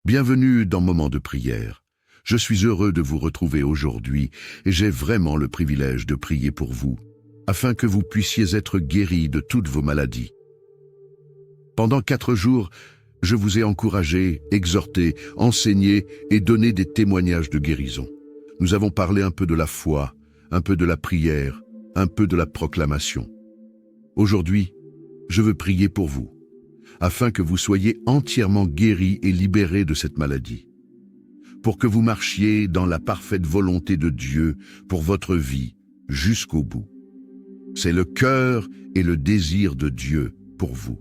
Bienvenue dans Moment de prière. Je suis heureux de vous retrouver aujourd'hui et j'ai vraiment le privilège de prier pour vous, afin que vous puissiez être guéris de toutes vos maladies. Pendant 4 jours, je vous ai encouragé, exhorté, enseigné et donné des témoignages de guérison. Nous avons parlé un peu de la foi, un peu de la prière, un peu de la proclamation. Aujourd'hui, je veux prier pour vous, afin que vous soyez entièrement guéris et libérés de cette maladie, pour que vous marchiez dans la parfaite volonté de Dieu pour votre vie jusqu'au bout. C'est le cœur et le désir de Dieu pour vous.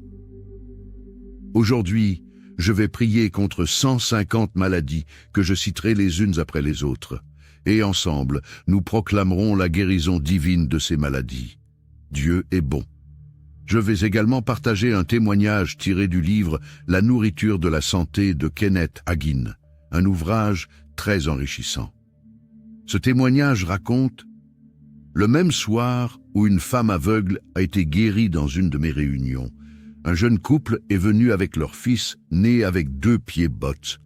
Aujourd'hui, je vais prier contre 150 maladies que je citerai les unes après les autres, et ensemble, nous proclamerons la guérison divine de ces maladies. Dieu est bon. Je vais également partager un témoignage tiré du livre « La nourriture de la santé » de Kenneth Hagin, un ouvrage très enrichissant. Ce témoignage raconte « Le même soir où une femme aveugle a été guérie dans une de mes réunions, un jeune couple est venu avec leur fils né avec 2 pieds-bottes.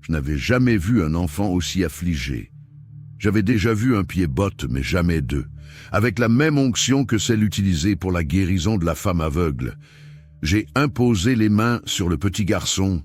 Je n'avais jamais vu un enfant aussi affligé. J'avais déjà vu un pied-botte, mais jamais 2. Avec la même onction que celle utilisée pour la guérison de la femme aveugle. J'ai imposé les mains sur le petit garçon.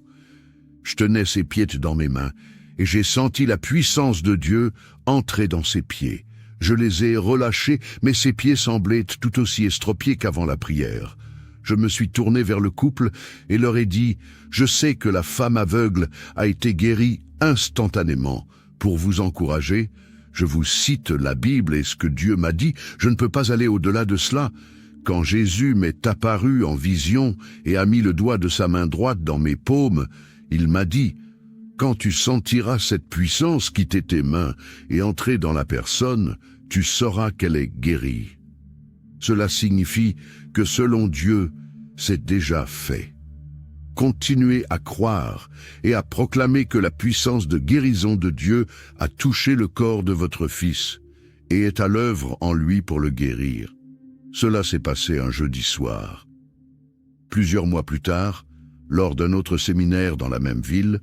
Je tenais ses pieds dans mes mains et j'ai senti la puissance de Dieu entrer dans ses pieds. Je les ai relâchés, mais ses pieds semblaient tout aussi estropiés qu'avant la prière. Je me suis tourné vers le couple et leur ai dit « Je sais que la femme aveugle a été guérie instantanément. Pour vous encourager, je vous cite la Bible et ce que Dieu m'a dit, je ne peux pas aller au-delà de cela. Quand Jésus m'est apparu en vision et a mis le doigt de sa main droite dans mes paumes, il m'a dit « Quand tu sentiras cette puissance quitter tes mains et entrer dans la personne, tu sauras qu'elle est guérie. » Cela signifie que selon Dieu, c'est déjà fait. Continuez à croire et à proclamer que la puissance de guérison de Dieu a touché le corps de votre fils et est à l'œuvre en lui pour le guérir. Cela s'est passé un jeudi soir. Plusieurs mois plus tard, lors d'un autre séminaire dans la même ville,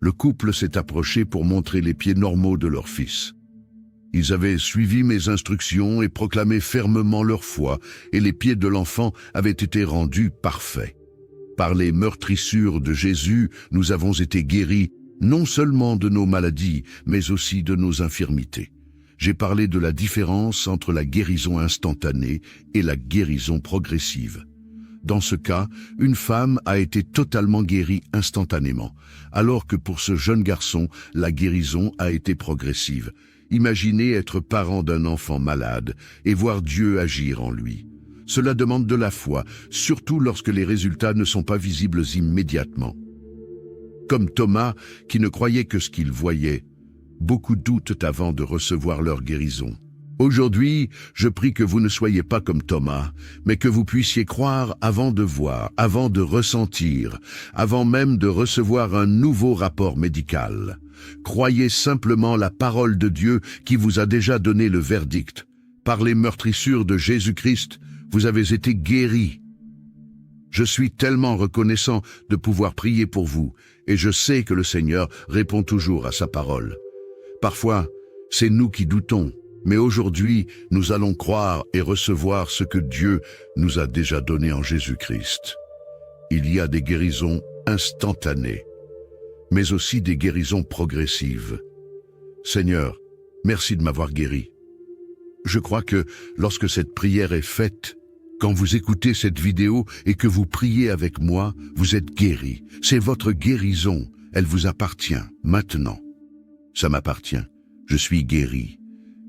le couple s'est approché pour montrer les pieds normaux de leur fils. Ils avaient suivi mes instructions et proclamé fermement leur foi, et les pieds de l'enfant avaient été rendus parfaits. Par les meurtrissures de Jésus, nous avons été guéris non seulement de nos maladies, mais aussi de nos infirmités. J'ai parlé de la différence entre la guérison instantanée et la guérison progressive. Dans ce cas, une femme a été totalement guérie instantanément, alors que pour ce jeune garçon, la guérison a été progressive. Imaginez être parent d'un enfant malade et voir Dieu agir en lui. Cela demande de la foi, surtout lorsque les résultats ne sont pas visibles immédiatement. Comme Thomas, qui ne croyait que ce qu'il voyait, beaucoup doutent avant de recevoir leur guérison. Aujourd'hui, je prie que vous ne soyez pas comme Thomas, mais que vous puissiez croire avant de voir, avant de ressentir, avant même de recevoir un nouveau rapport médical. Croyez simplement la parole de Dieu qui vous a déjà donné le verdict. Par les meurtrissures de Jésus-Christ, vous avez été guéris. Je suis tellement reconnaissant de pouvoir prier pour vous, et je sais que le Seigneur répond toujours à sa parole. Parfois, c'est nous qui doutons, mais aujourd'hui, nous allons croire et recevoir ce que Dieu nous a déjà donné en Jésus-Christ. Il y a des guérisons instantanées, mais aussi des guérisons progressives. Seigneur, merci de m'avoir guéri. Je crois que lorsque cette prière est faite, quand vous écoutez cette vidéo et que vous priez avec moi, vous êtes guéri. C'est votre guérison. Elle vous appartient maintenant. Ça m'appartient. Je suis guéri.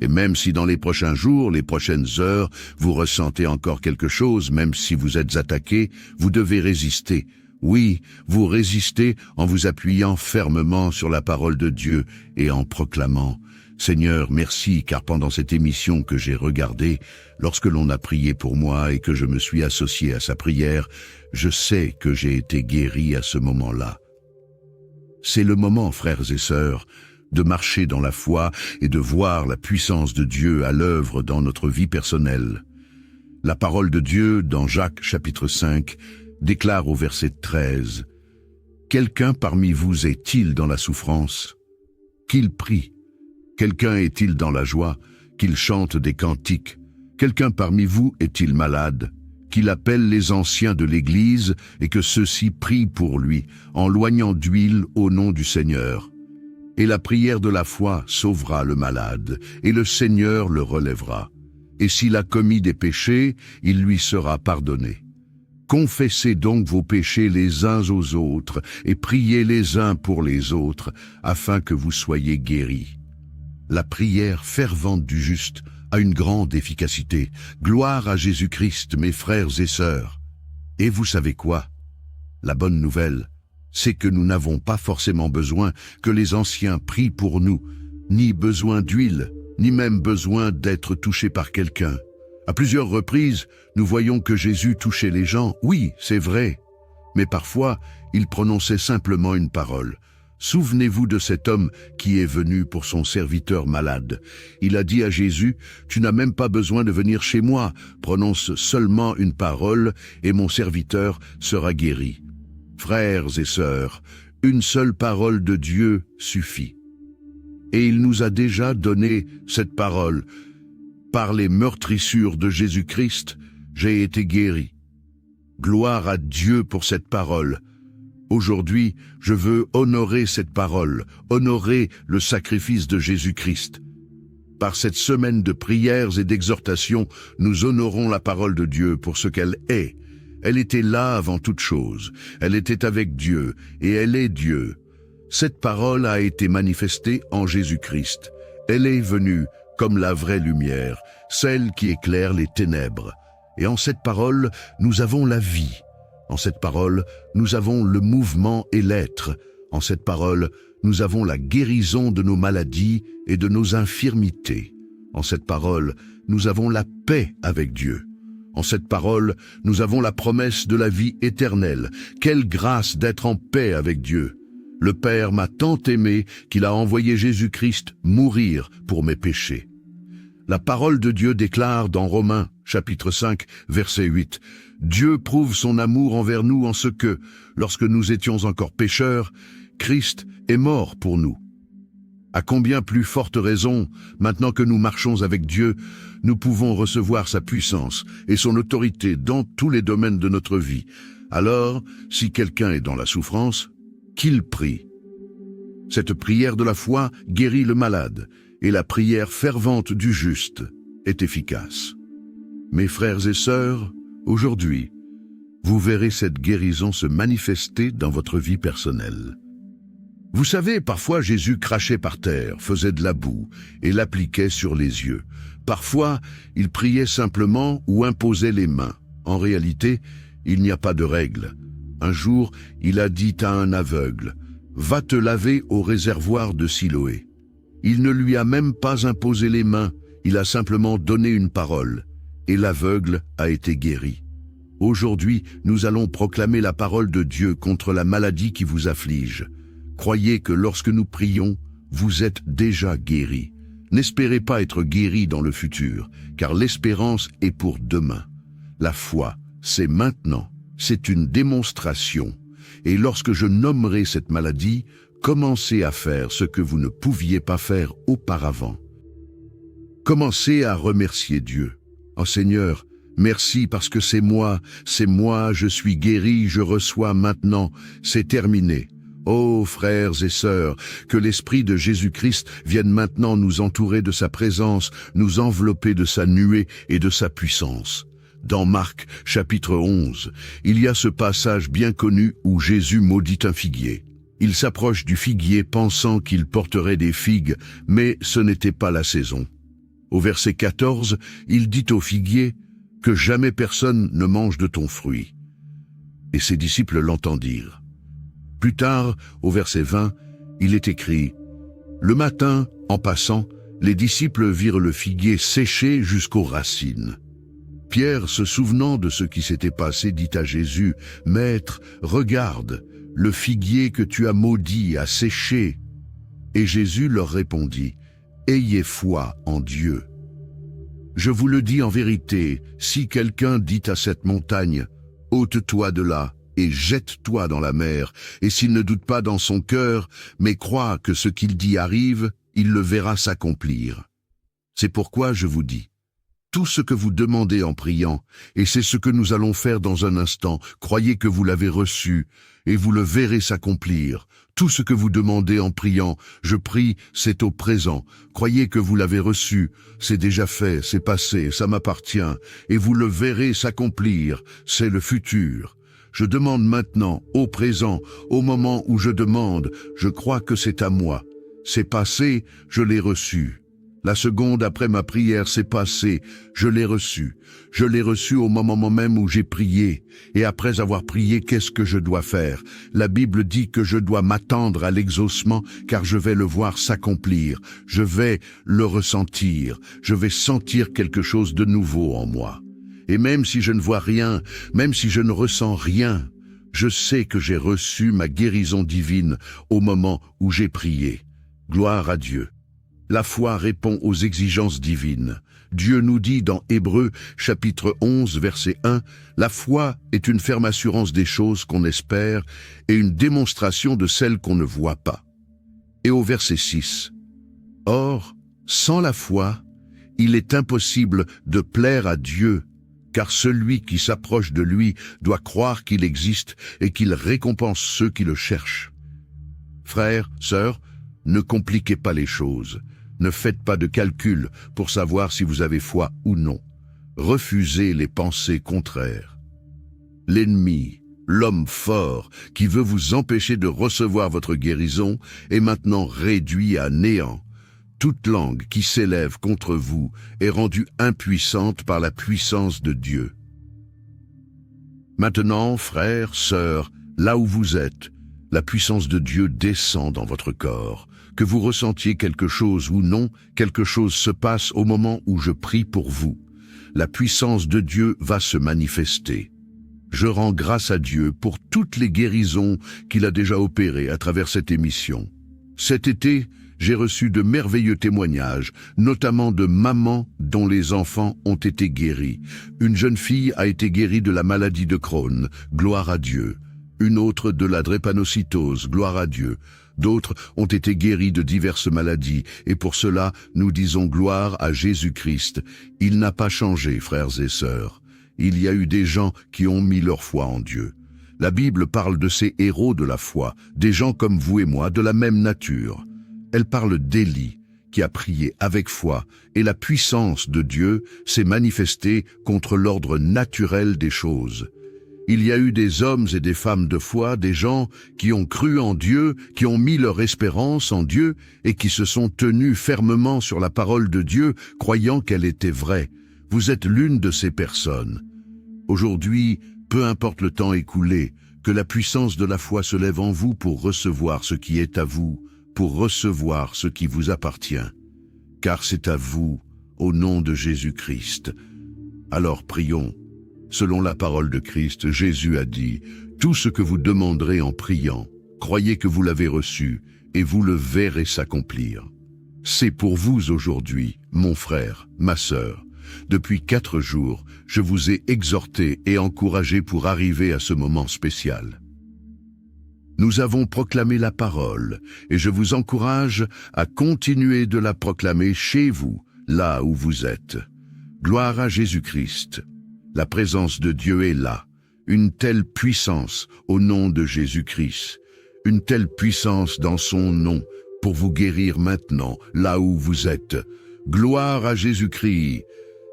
Et même si dans les prochains jours, les prochaines heures, vous ressentez encore quelque chose, même si vous êtes attaqué, vous devez résister. Oui, vous résistez en vous appuyant fermement sur la parole de Dieu et en proclamant « Seigneur, merci, car pendant cette émission que j'ai regardée, lorsque l'on a prié pour moi et que je me suis associé à sa prière, je sais que j'ai été guéri à ce moment-là. » C'est le moment, frères et sœurs, de marcher dans la foi et de voir la puissance de Dieu à l'œuvre dans notre vie personnelle. La parole de Dieu, dans Jacques chapitre 5, déclare au verset 13 « quelqu'un parmi vous est-il dans la souffrance, qu'il prie. Quelqu'un est-il dans la joie, qu'il chante des cantiques. Quelqu'un parmi vous est-il malade, qu'il appelle les anciens de l'Église et que ceux-ci prient pour lui, en loignant d'huile au nom du Seigneur. Et la prière de la foi sauvera le malade, et le Seigneur le relèvera. Et s'il a commis des péchés, il lui sera pardonné. Confessez donc vos péchés les uns aux autres, et priez les uns pour les autres, afin que vous soyez guéris. La prière fervente du juste a une grande efficacité. Gloire à Jésus-Christ, mes frères et sœurs. Et vous savez quoi? La bonne nouvelle, c'est que nous n'avons pas forcément besoin que les anciens prient pour nous, ni besoin d'huile, ni même besoin d'être touchés par quelqu'un. À plusieurs reprises, nous voyons que Jésus touchait les gens. Oui, c'est vrai. Mais parfois, il prononçait simplement une parole. Souvenez-vous de cet homme qui est venu pour son serviteur malade. Il a dit à Jésus, « Tu n'as même pas besoin de venir chez moi, prononce seulement une parole et mon serviteur sera guéri. » Frères et sœurs, une seule parole de Dieu suffit. Et il nous a déjà donné cette parole. Par les meurtrissures de Jésus-Christ, j'ai été guéri. Gloire à Dieu pour cette parole. Aujourd'hui, je veux honorer cette parole, honorer le sacrifice de Jésus-Christ. Par cette semaine de prières et d'exhortations, nous honorons la parole de Dieu pour ce qu'elle est. Elle était là avant toute chose, elle était avec Dieu, et elle est Dieu. Cette parole a été manifestée en Jésus-Christ. Elle est venue comme la vraie lumière, celle qui éclaire les ténèbres. Et en cette parole, nous avons la vie. En cette parole, nous avons le mouvement et l'être. En cette parole, nous avons la guérison de nos maladies et de nos infirmités. En cette parole, nous avons la paix avec Dieu. En cette parole, nous avons la promesse de la vie éternelle. Quelle grâce d'être en paix avec Dieu! Le Père m'a tant aimé qu'il a envoyé Jésus-Christ mourir pour mes péchés. La parole de Dieu déclare dans Romains, chapitre 5, verset 8, « Dieu prouve son amour envers nous en ce que, lorsque nous étions encore pécheurs, Christ est mort pour nous. » À combien plus forte raison, maintenant que nous marchons avec Dieu, nous pouvons recevoir sa puissance et son autorité dans tous les domaines de notre vie. Alors, si quelqu'un est dans la souffrance, qu'il prie. Cette prière de la foi guérit le malade, et la prière fervente du juste est efficace. Mes frères et sœurs, aujourd'hui, vous verrez cette guérison se manifester dans votre vie personnelle. Vous savez, parfois Jésus crachait par terre, faisait de la boue et l'appliquait sur les yeux. Parfois, il priait simplement ou imposait les mains. En réalité, il n'y a pas de règle. Un jour, il a dit à un aveugle, « Va te laver au réservoir de Siloé. » Il ne lui a même pas imposé les mains, il a simplement donné une parole, et l'aveugle a été guéri. Aujourd'hui, nous allons proclamer la parole de Dieu contre la maladie qui vous afflige. Croyez que lorsque nous prions, vous êtes déjà guéris. N'espérez pas être guéri dans le futur, car l'espérance est pour demain. La foi, c'est maintenant, c'est une démonstration. Et lorsque je nommerai cette maladie, commencez à faire ce que vous ne pouviez pas faire auparavant. Commencez à remercier Dieu. « Oh Seigneur, merci parce que c'est moi, je suis guéri, je reçois maintenant, c'est terminé. » Ô frères et sœurs, que l'Esprit de Jésus-Christ vienne maintenant nous entourer de sa présence, nous envelopper de sa nuée et de sa puissance. Dans Marc, chapitre 11, il y a ce passage bien connu où Jésus maudit un figuier. Il s'approche du figuier pensant qu'il porterait des figues, mais ce n'était pas la saison. Au verset 14, il dit au figuier « Que jamais personne ne mange de ton fruit. » Et ses disciples l'entendirent. Plus tard, au verset 20, il est écrit « Le matin, en passant, les disciples virent le figuier séché jusqu'aux racines. » Pierre, se souvenant de ce qui s'était passé, dit à Jésus, « Maître, regarde, le figuier que tu as maudit a séché. » Et Jésus leur répondit, « Ayez foi en Dieu. Je vous le dis en vérité, si quelqu'un dit à cette montagne, « Ôte-toi de là, et jette-toi dans la mer, et s'il ne doute pas dans son cœur, mais croit que ce qu'il dit arrive, il le verra s'accomplir. C'est pourquoi je vous dis, tout ce que vous demandez en priant, et c'est ce que nous allons faire dans un instant, croyez que vous l'avez reçu, et vous le verrez s'accomplir. Tout ce que vous demandez en priant, je prie, c'est au présent. Croyez que vous l'avez reçu, c'est déjà fait, c'est passé, ça m'appartient, et vous le verrez s'accomplir, c'est le futur. Je demande maintenant, au présent, au moment où je demande, je crois que c'est à moi. C'est passé, je l'ai reçu. La seconde après ma prière s'est passée, je l'ai reçu. Je l'ai reçu au moment même où j'ai prié. Et après avoir prié, qu'est-ce que je dois faire? La Bible dit que je dois m'attendre à l'exaucement, car je vais le voir s'accomplir. Je vais le ressentir. Je vais sentir quelque chose de nouveau en moi. Et même si je ne vois rien, même si je ne ressens rien, je sais que j'ai reçu ma guérison divine au moment où j'ai prié. Gloire à Dieu. La foi répond aux exigences divines. Dieu nous dit dans Hébreux, chapitre 11, verset 1, « La foi est une ferme assurance des choses qu'on espère et une démonstration de celles qu'on ne voit pas. » Et au verset 6, « Or, sans la foi, il est impossible de plaire à Dieu, car celui qui s'approche de lui doit croire qu'il existe et qu'il récompense ceux qui le cherchent. » Frères, sœurs, ne compliquez pas les choses. Ne faites pas de calcul pour savoir si vous avez foi ou non. Refusez les pensées contraires. L'ennemi, l'homme fort qui veut vous empêcher de recevoir votre guérison, est maintenant réduit à néant. Toute langue qui s'élève contre vous est rendue impuissante par la puissance de Dieu. Maintenant, frères, sœurs, là où vous êtes, la puissance de Dieu descend dans votre corps. Que vous ressentiez quelque chose ou non, quelque chose se passe au moment où je prie pour vous. La puissance de Dieu va se manifester. Je rends grâce à Dieu pour toutes les guérisons qu'il a déjà opérées à travers cette émission. Cet été, j'ai reçu de merveilleux témoignages, notamment de mamans dont les enfants ont été guéris. Une jeune fille a été guérie de la maladie de Crohn, gloire à Dieu. Une autre de la drépanocytose, gloire à Dieu. D'autres ont été guéris de diverses maladies, et pour cela, nous disons gloire à Jésus-Christ. Il n'a pas changé, frères et sœurs. Il y a eu des gens qui ont mis leur foi en Dieu. La Bible parle de ces héros de la foi, des gens comme vous et moi, de la même nature. Elle parle d'Élie, qui a prié avec foi, et la puissance de Dieu s'est manifestée contre l'ordre naturel des choses. Il y a eu des hommes et des femmes de foi, des gens qui ont cru en Dieu, qui ont mis leur espérance en Dieu et qui se sont tenus fermement sur la parole de Dieu, croyant qu'elle était vraie. Vous êtes l'une de ces personnes. Aujourd'hui, peu importe le temps écoulé, que la puissance de la foi se lève en vous pour recevoir ce qui est à vous, pour recevoir ce qui vous appartient. Car c'est à vous, au nom de Jésus-Christ. Alors prions. Selon la parole de Christ, Jésus a dit, « Tout ce que vous demanderez en priant, croyez que vous l'avez reçu, et vous le verrez s'accomplir. » C'est pour vous aujourd'hui, mon frère, ma sœur. Depuis 4 jours, je vous ai exhorté et encouragé pour arriver à ce moment spécial. Nous avons proclamé la parole, et je vous encourage à continuer de la proclamer chez vous, là où vous êtes. Gloire à Jésus-Christ. La présence de Dieu est là, une telle puissance au nom de Jésus-Christ, une telle puissance dans son nom pour vous guérir maintenant, là où vous êtes. Gloire à Jésus-Christ.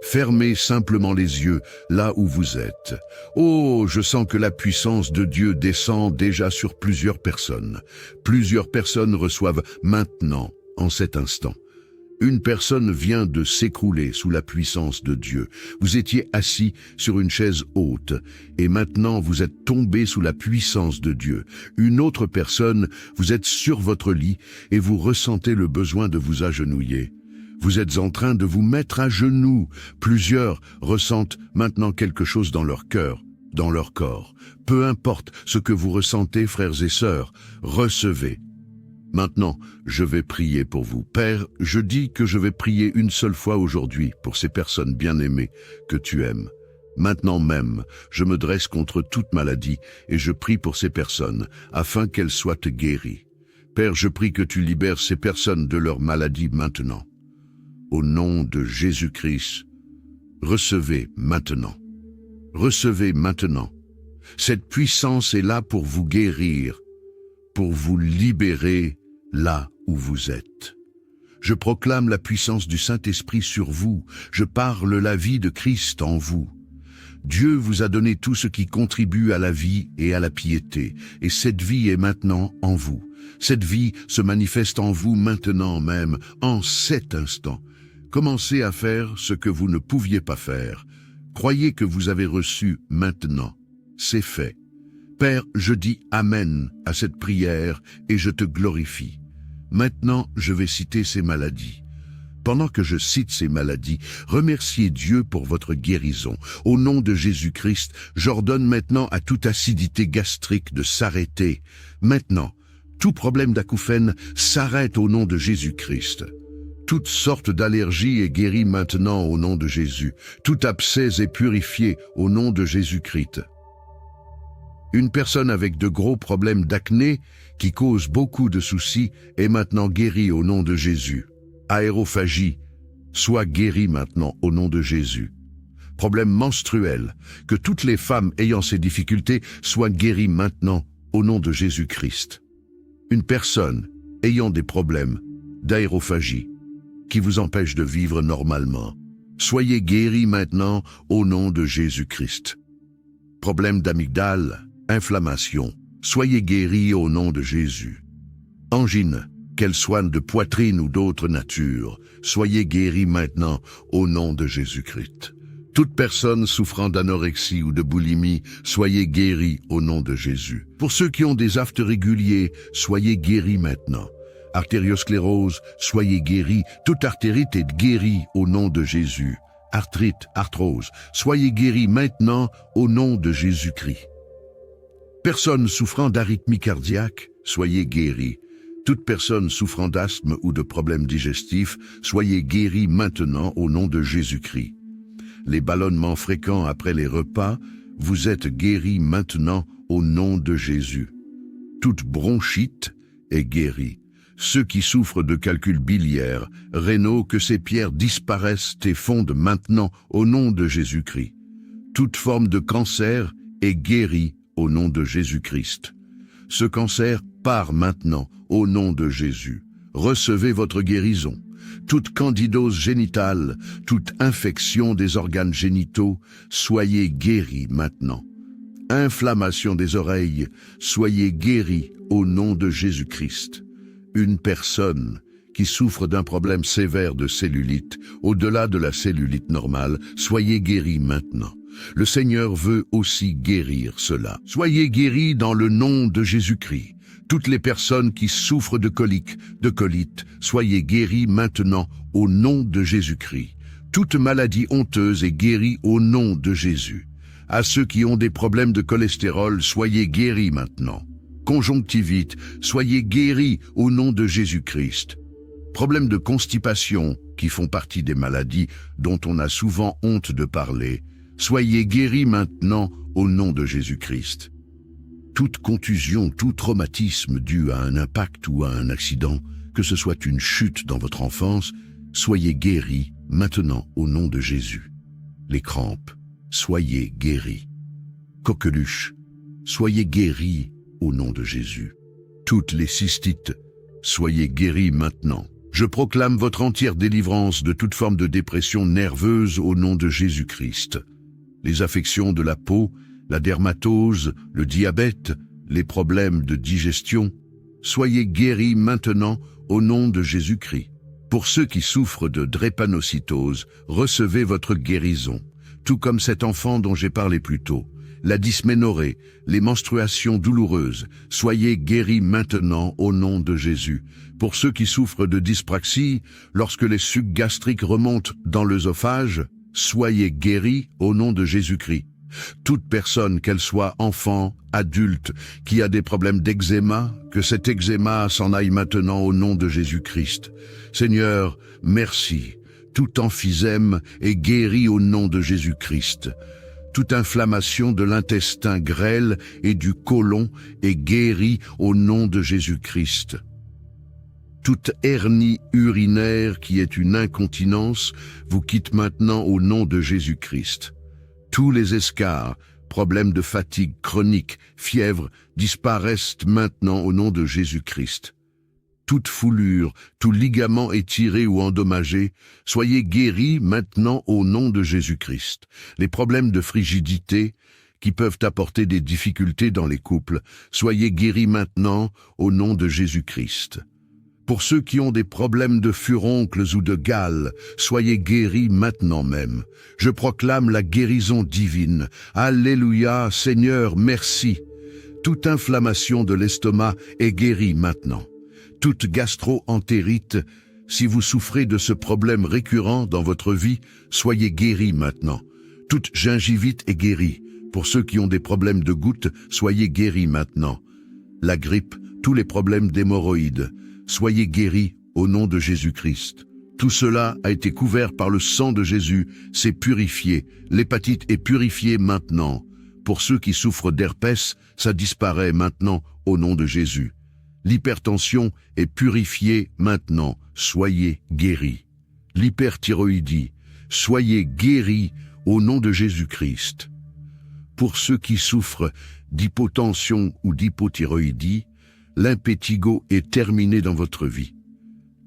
Fermez simplement les yeux là où vous êtes. Oh, je sens que la puissance de Dieu descend déjà sur plusieurs personnes. Plusieurs personnes reçoivent maintenant, en cet instant. Une personne vient de s'écrouler sous la puissance de Dieu. Vous étiez assis sur une chaise haute et maintenant vous êtes tombé sous la puissance de Dieu. Une autre personne, vous êtes sur votre lit et vous ressentez le besoin de vous agenouiller. Vous êtes en train de vous mettre à genoux. Plusieurs ressentent maintenant quelque chose dans leur cœur, dans leur corps. Peu importe ce que vous ressentez, frères et sœurs, recevez. Maintenant, je vais prier pour vous. Père, je dis que je vais prier une seule fois aujourd'hui pour ces personnes bien-aimées que tu aimes. Maintenant même, je me dresse contre toute maladie et je prie pour ces personnes, afin qu'elles soient guéries. Père, je prie que tu libères ces personnes de leur maladie maintenant. Au nom de Jésus-Christ, recevez maintenant. Recevez maintenant. Cette puissance est là pour vous guérir, pour vous libérer là où vous êtes. Je proclame la puissance du Saint-Esprit sur vous. Je parle la vie de Christ en vous. Dieu vous a donné tout ce qui contribue à la vie et à la piété, et cette vie est maintenant en vous. Cette vie se manifeste en vous maintenant même, en cet instant. Commencez à faire ce que vous ne pouviez pas faire. Croyez que vous avez reçu maintenant. C'est fait. Père, je dis Amen à cette prière et je te glorifie. Maintenant, je vais citer ces maladies. Pendant que je cite ces maladies, remerciez Dieu pour votre guérison. Au nom de Jésus-Christ, j'ordonne maintenant à toute acidité gastrique de s'arrêter. Maintenant, tout problème d'acouphène s'arrête au nom de Jésus-Christ. Toute sorte d'allergie est guérie maintenant au nom de Jésus. Tout abcès est purifié au nom de Jésus-Christ. Une personne avec de gros problèmes d'acné qui cause beaucoup de soucis est maintenant guérie au nom de Jésus. Aérophagie, soit guérie maintenant au nom de Jésus. Problème menstruel, que toutes les femmes ayant ces difficultés soient guéries maintenant au nom de Jésus-Christ. Une personne ayant des problèmes d'aérophagie qui vous empêchent de vivre normalement, soyez guéris maintenant au nom de Jésus-Christ. Problème d'amygdale, inflammation, soyez guéris au nom de Jésus. Angine, qu'elle soit de poitrine ou d'autre nature, soyez guéris maintenant au nom de Jésus-Christ. Toute personne souffrant d'anorexie ou de boulimie, soyez guéris au nom de Jésus. Pour ceux qui ont des aftes réguliers, soyez guéris maintenant. Artériosclérose, soyez guéris. Toute artérite est guérie au nom de Jésus. Arthrite, arthrose, soyez guéris maintenant au nom de Jésus-Christ. Personne souffrant d'arythmie cardiaque, soyez guéris. Toute personne souffrant d'asthme ou de problèmes digestifs, soyez guéris maintenant au nom de Jésus-Christ. Les ballonnements fréquents après les repas, vous êtes guéris maintenant au nom de Jésus. Toute bronchite est guérie. Ceux qui souffrent de calculs biliaires, rénaux, que ces pierres disparaissent et fondent maintenant au nom de Jésus-Christ. Toute forme de cancer est guérie au nom de Jésus-Christ. Ce cancer part maintenant au nom de Jésus. Recevez votre guérison. Toute candidose génitale, toute infection des organes génitaux, soyez guéris maintenant. Inflammation des oreilles, soyez guéris au nom de Jésus-Christ. Une personne qui souffre d'un problème sévère de cellulite, au-delà de la cellulite normale, soyez guéris maintenant. Le Seigneur veut aussi guérir cela. Soyez guéris dans le nom de Jésus-Christ. Toutes les personnes qui souffrent de coliques, de colite, soyez guéris maintenant au nom de Jésus-Christ. Toute maladie honteuse est guérie au nom de Jésus. À ceux qui ont des problèmes de cholestérol, soyez guéris maintenant. Conjonctivite, soyez guéris au nom de Jésus-Christ. Problèmes de constipation, qui font partie des maladies dont on a souvent honte de parler, soyez guéris maintenant au nom de Jésus-Christ. Toute contusion, tout traumatisme dû à un impact ou à un accident, que ce soit une chute dans votre enfance, soyez guéris maintenant au nom de Jésus. Les crampes, soyez guéris. Coqueluche, soyez guéris au nom de Jésus. Toutes les cystites, soyez guéris maintenant. Je proclame votre entière délivrance de toute forme de dépression nerveuse au nom de Jésus-Christ. Les affections de la peau, la dermatose, le diabète, les problèmes de digestion, soyez guéris maintenant au nom de Jésus-Christ. Pour ceux qui souffrent de drépanocytose, recevez votre guérison, tout comme cet enfant dont j'ai parlé plus tôt. La dysménorrhée, les menstruations douloureuses, soyez guéris maintenant au nom de Jésus. Pour ceux qui souffrent de dyspraxie, lorsque les sucs gastriques remontent dans l'œsophage, soyez guéris au nom de Jésus-Christ. Toute personne, qu'elle soit enfant, adulte, qui a des problèmes d'eczéma, que cet eczéma s'en aille maintenant au nom de Jésus-Christ. Seigneur, merci. Tout emphysème est guéri au nom de Jésus-Christ. Toute inflammation de l'intestin grêle et du côlon est guérie au nom de Jésus-Christ. Toute hernie urinaire qui est une incontinence vous quitte maintenant au nom de Jésus-Christ. Tous les escarres, problèmes de fatigue chronique, fièvre, disparaissent maintenant au nom de Jésus-Christ. Toute foulure, tout ligament étiré ou endommagé, soyez guéris maintenant au nom de Jésus-Christ. Les problèmes de frigidité, qui peuvent apporter des difficultés dans les couples, soyez guéris maintenant au nom de Jésus-Christ. Pour ceux qui ont des problèmes de furoncles ou de gales, soyez guéris maintenant même. Je proclame la guérison divine. Alléluia, Seigneur, merci. Toute inflammation de l'estomac est guérie maintenant. Toute gastro-entérite, si vous souffrez de ce problème récurrent dans votre vie, soyez guéris maintenant. Toute gingivite est guérie. Pour ceux qui ont des problèmes de gouttes, soyez guéris maintenant. La grippe, tous les problèmes d'hémorroïdes, soyez guéris au nom de Jésus-Christ. Tout cela a été couvert par le sang de Jésus, c'est purifié. L'hépatite est purifiée maintenant. Pour ceux qui souffrent d'herpès, ça disparaît maintenant au nom de Jésus. L'hypertension est purifiée maintenant, soyez guéris. L'hyperthyroïdie, soyez guéris au nom de Jésus-Christ. Pour ceux qui souffrent d'hypotension ou d'hypothyroïdie, l'impétigo est terminé dans votre vie.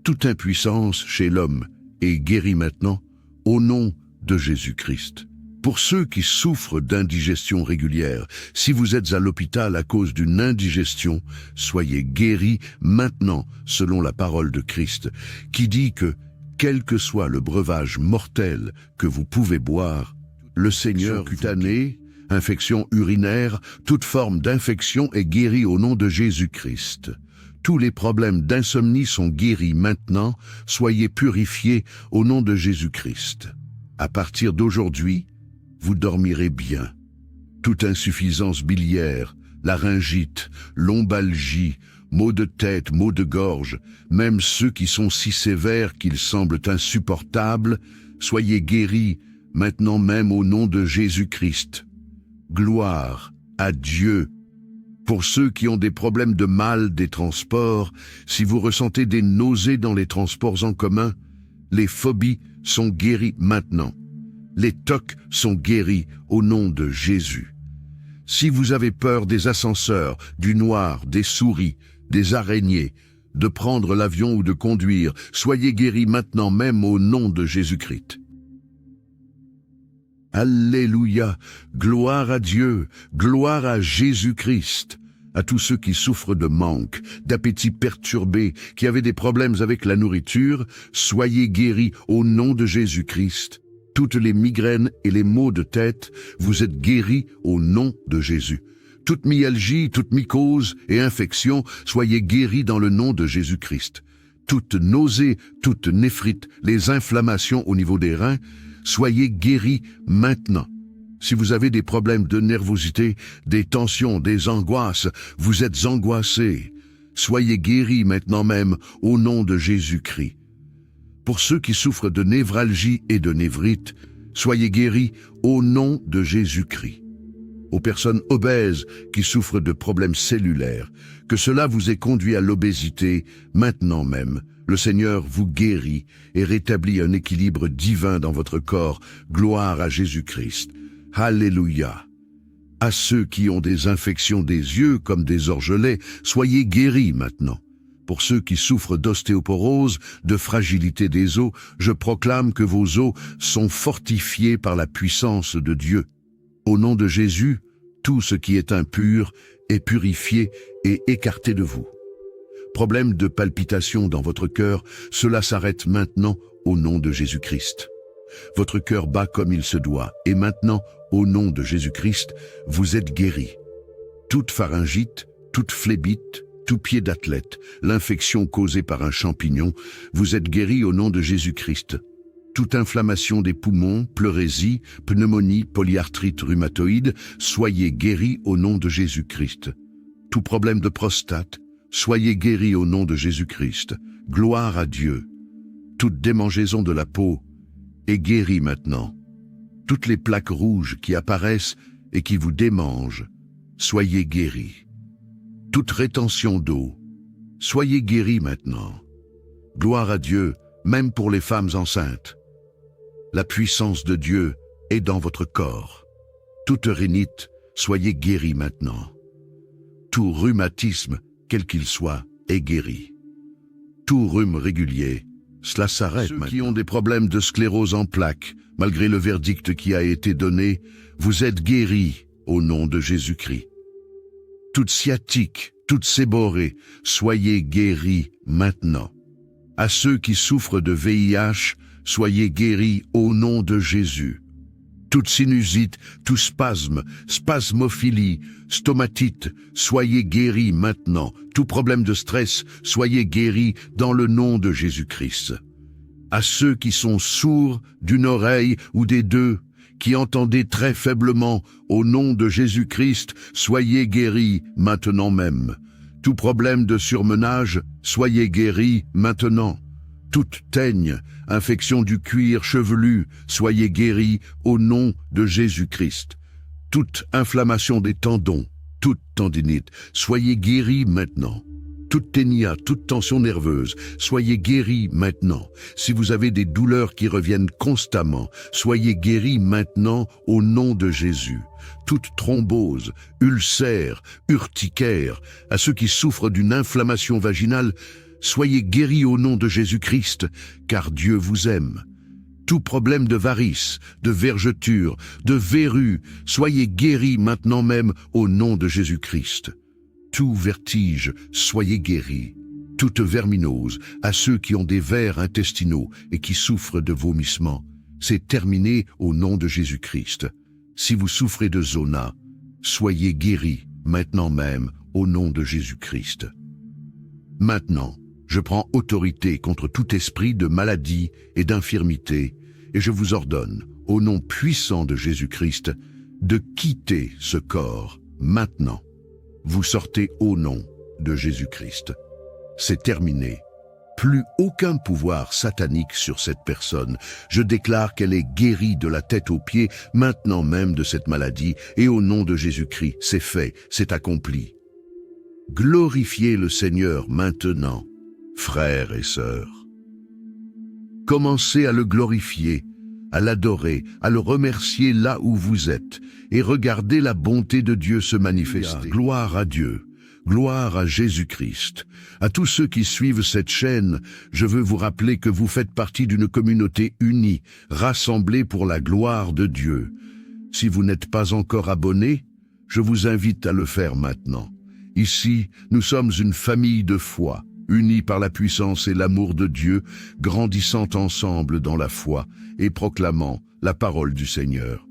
Toute impuissance chez l'homme est guérie maintenant au nom de Jésus-Christ. Pour ceux qui souffrent d'indigestion régulière, si vous êtes à l'hôpital à cause d'une indigestion, soyez guéris maintenant selon la parole de Christ, qui dit que, quel que soit le breuvage mortel que vous pouvez boire, le Seigneur cutané, infection urinaire, toute forme d'infection est guérie au nom de Jésus-Christ. Tous les problèmes d'insomnie sont guéris maintenant, soyez purifiés au nom de Jésus-Christ. À partir d'aujourd'hui, vous dormirez bien. Toute insuffisance biliaire, laryngite, lombalgie, maux de tête, maux de gorge, même ceux qui sont si sévères qu'ils semblent insupportables, soyez guéris maintenant même au nom de Jésus-Christ. Gloire à Dieu. Pour ceux qui ont des problèmes de mal des transports, si vous ressentez des nausées dans les transports en commun, les phobies sont guéries maintenant. Les TOC sont guéris au nom de Jésus. Si vous avez peur des ascenseurs, du noir, des souris, des araignées, de prendre l'avion ou de conduire, soyez guéris maintenant même au nom de Jésus-Christ. Alléluia, gloire à Dieu, gloire à Jésus-Christ. À tous ceux qui souffrent de manque, d'appétit perturbé, qui avaient des problèmes avec la nourriture, soyez guéris au nom de Jésus-Christ. Toutes les migraines et les maux de tête, vous êtes guéris au nom de Jésus. Toute myalgie, toute mycose et infection, soyez guéris dans le nom de Jésus-Christ. Toute nausée, toute néphrite, les inflammations au niveau des reins, soyez guéris maintenant. Si vous avez des problèmes de nervosité, des tensions, des angoisses, vous êtes angoissés, soyez guéris maintenant même au nom de Jésus-Christ. Pour ceux qui souffrent de névralgie et de névrite, soyez guéris au nom de Jésus-Christ. Aux personnes obèses qui souffrent de problèmes cellulaires, que cela vous ait conduit à l'obésité, maintenant même, le Seigneur vous guérit et rétablit un équilibre divin dans votre corps. Gloire à Jésus-Christ. Alléluia. À ceux qui ont des infections des yeux comme des orgelets, soyez guéris maintenant. Pour ceux qui souffrent d'ostéoporose, de fragilité des os, je proclame que vos os sont fortifiés par la puissance de Dieu. Au nom de Jésus, tout ce qui est impur est purifié et écarté de vous. Problème de palpitation dans votre cœur, cela s'arrête maintenant au nom de Jésus-Christ. Votre cœur bat comme il se doit, et maintenant, au nom de Jésus-Christ, vous êtes guéris. Toute pharyngite, toute phlébite, tout pied d'athlète, l'infection causée par un champignon, vous êtes guéris au nom de Jésus-Christ. Toute inflammation des poumons, pleurésie, pneumonie, polyarthrite rhumatoïde, soyez guéris au nom de Jésus-Christ. Tout problème de prostate, soyez guéris au nom de Jésus-Christ. Gloire à Dieu. Toute démangeaison de la peau est guérie maintenant. toutes les plaques rouges qui apparaissent et qui vous démangent, soyez guéris. Toute rétention d'eau, soyez guéris maintenant. Gloire à Dieu, même pour les femmes enceintes. La puissance de Dieu est dans votre corps. Toute rhinite, soyez guéris maintenant. Tout rhumatisme, quel qu'il soit, est guéri. Tout rhume régulier, cela s'arrête maintenant. Ceux qui ont des problèmes de sclérose en plaques, malgré le verdict qui a été donné, vous êtes guéris au nom de Jésus-Christ. Toute sciatique, toute séborrhée, soyez guéris maintenant. À ceux qui souffrent de VIH, soyez guéris au nom de Jésus. Toute sinusite, tout spasme, spasmophilie, stomatite, soyez guéris maintenant. Tout problème de stress, soyez guéris dans le nom de Jésus-Christ. À ceux qui sont sourds d'une oreille ou des deux, qui entendez très faiblement, au nom de Jésus-Christ, soyez guéris maintenant même. Tout problème de surmenage, soyez guéris maintenant. Toute teigne, infection du cuir chevelu, soyez guéris au nom de Jésus-Christ. Toute inflammation des tendons, toute tendinite, soyez guéris maintenant. Toute ténia, toute tension nerveuse, soyez guéris maintenant. Si vous avez des douleurs qui reviennent constamment, soyez guéris maintenant au nom de Jésus. Toute thrombose, ulcère, urticaire, à ceux qui souffrent d'une inflammation vaginale, soyez guéris au nom de Jésus-Christ, car Dieu vous aime. Tout problème de varices, de vergeture, de verrues, soyez guéris maintenant même au nom de Jésus-Christ. Tout vertige, soyez guéris. Toute verminose, à ceux qui ont des vers intestinaux et qui souffrent de vomissements, c'est terminé au nom de Jésus-Christ. Si vous souffrez de zona, soyez guéris maintenant même au nom de Jésus-Christ. Maintenant, je prends autorité contre tout esprit de maladie et d'infirmité, et je vous ordonne, au nom puissant de Jésus-Christ, de quitter ce corps maintenant. Vous sortez au nom de Jésus-Christ. C'est terminé. Plus aucun pouvoir satanique sur cette personne. Je déclare qu'elle est guérie de la tête aux pieds, maintenant même de cette maladie, et au nom de Jésus-Christ, c'est fait, c'est accompli. Glorifiez le Seigneur maintenant, frères et sœurs. Commencez à le glorifier, à l'adorer, à le remercier là où vous êtes, et regardez la bonté de Dieu se manifester. Gloire à Dieu, gloire à Jésus-Christ. À tous ceux qui suivent cette chaîne, je veux vous rappeler que vous faites partie d'une communauté unie, rassemblée pour la gloire de Dieu. Si vous n'êtes pas encore abonné, je vous invite à le faire maintenant. Ici, nous sommes une famille de foi, unis par la puissance et l'amour de Dieu, grandissant ensemble dans la foi et proclamant la parole du Seigneur.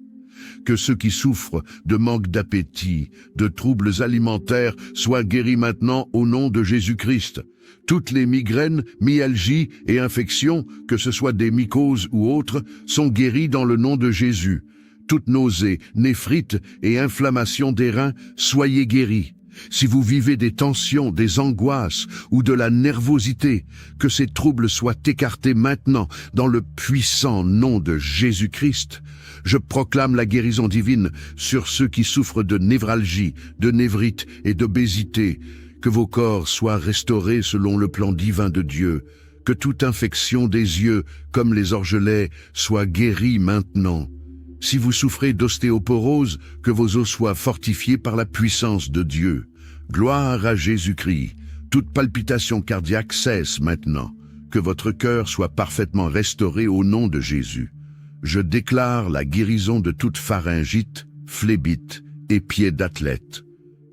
Que ceux qui souffrent de manque d'appétit, de troubles alimentaires soient guéris maintenant au nom de Jésus-Christ. Toutes les migraines, myalgies et infections, que ce soit des mycoses ou autres, sont guéries dans le nom de Jésus. Toute nausée, néphrite et inflammation des reins, soyez guéris. Si vous vivez des tensions, des angoisses ou de la nervosité, que ces troubles soient écartés maintenant dans le puissant nom de Jésus-Christ. Je proclame la guérison divine sur ceux qui souffrent de névralgie, de névrite et d'obésité. Que vos corps soient restaurés selon le plan divin de Dieu. Que toute infection des yeux, comme les orgelets, soit guérie maintenant. Si vous souffrez d'ostéoporose, que vos os soient fortifiés par la puissance de Dieu. Gloire à Jésus-Christ. Toute palpitation cardiaque cesse maintenant. Que votre cœur soit parfaitement restauré au nom de Jésus. Je déclare la guérison de toute pharyngite, phlébite et pied d'athlète.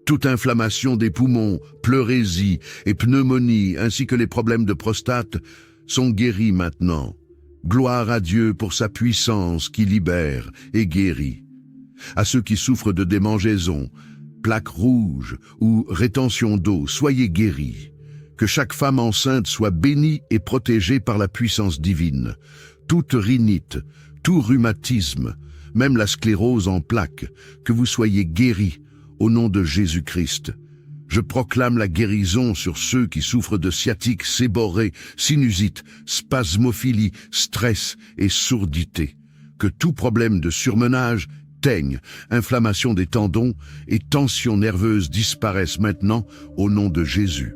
Toute inflammation des poumons, pleurésie et pneumonie, ainsi que les problèmes de prostate, sont guéris maintenant. Gloire à Dieu pour sa puissance qui libère et guérit. À ceux qui souffrent de démangeaisons, plaques rouges ou rétention d'eau, soyez guéris. Que chaque femme enceinte soit bénie et protégée par la puissance divine. Toute rhinite, tout rhumatisme, même la sclérose en plaques, que vous soyez guéris au nom de Jésus-Christ. Je proclame la guérison sur ceux qui souffrent de sciatique, séborrhée, sinusite, spasmophilie, stress et sourdité. que tout problème de surmenage, teigne, inflammation des tendons et tension nerveuse disparaissent maintenant au nom de Jésus.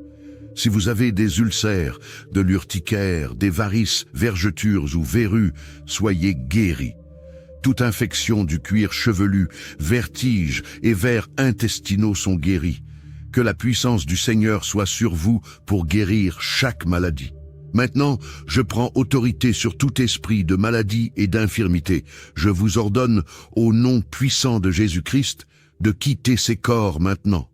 Si vous avez des ulcères, de l'urticaire, des varices, vergetures ou verrues, soyez guéris. Toute infection du cuir chevelu, vertiges et vers intestinaux sont guéris. Que la puissance du Seigneur soit sur vous pour guérir chaque maladie. Maintenant, je prends autorité sur tout esprit de maladie et d'infirmité. Je vous ordonne, au nom puissant de Jésus-Christ, de quitter ces corps maintenant.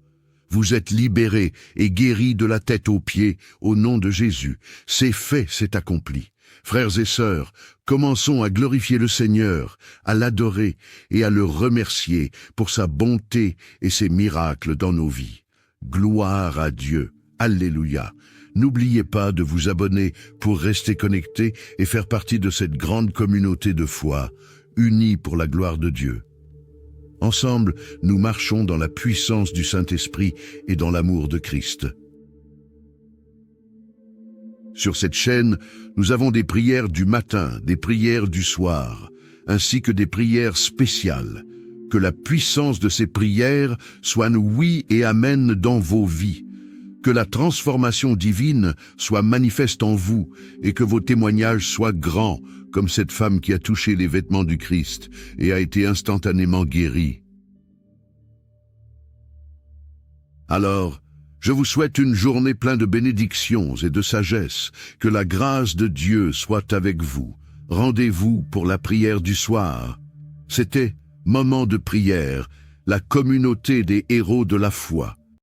Vous êtes libérés et guéris de la tête aux pieds, au nom de Jésus. C'est fait, c'est accompli. Frères et sœurs, commençons à glorifier le Seigneur, à l'adorer et à le remercier pour sa bonté et ses miracles dans nos vies. Gloire à Dieu. Alléluia. N'oubliez pas de vous abonner pour rester connecté et faire partie de cette grande communauté de foi, unie pour la gloire de Dieu. Ensemble, nous marchons dans la puissance du Saint-Esprit et dans l'amour de Christ. Sur cette chaîne, nous avons des prières du matin, des prières du soir, ainsi que des prières spéciales. Que la puissance de ces prières soit oui et amen dans vos vies. Que la transformation divine soit manifeste en vous et que vos témoignages soient grands, comme cette femme qui a touché les vêtements du Christ et a été instantanément guérie. Alors, je vous souhaite une journée pleine de bénédictions et de sagesse. Que la grâce de Dieu soit avec vous. Rendez-vous pour la prière du soir. C'était Moment de prière, la communauté des héros de la foi.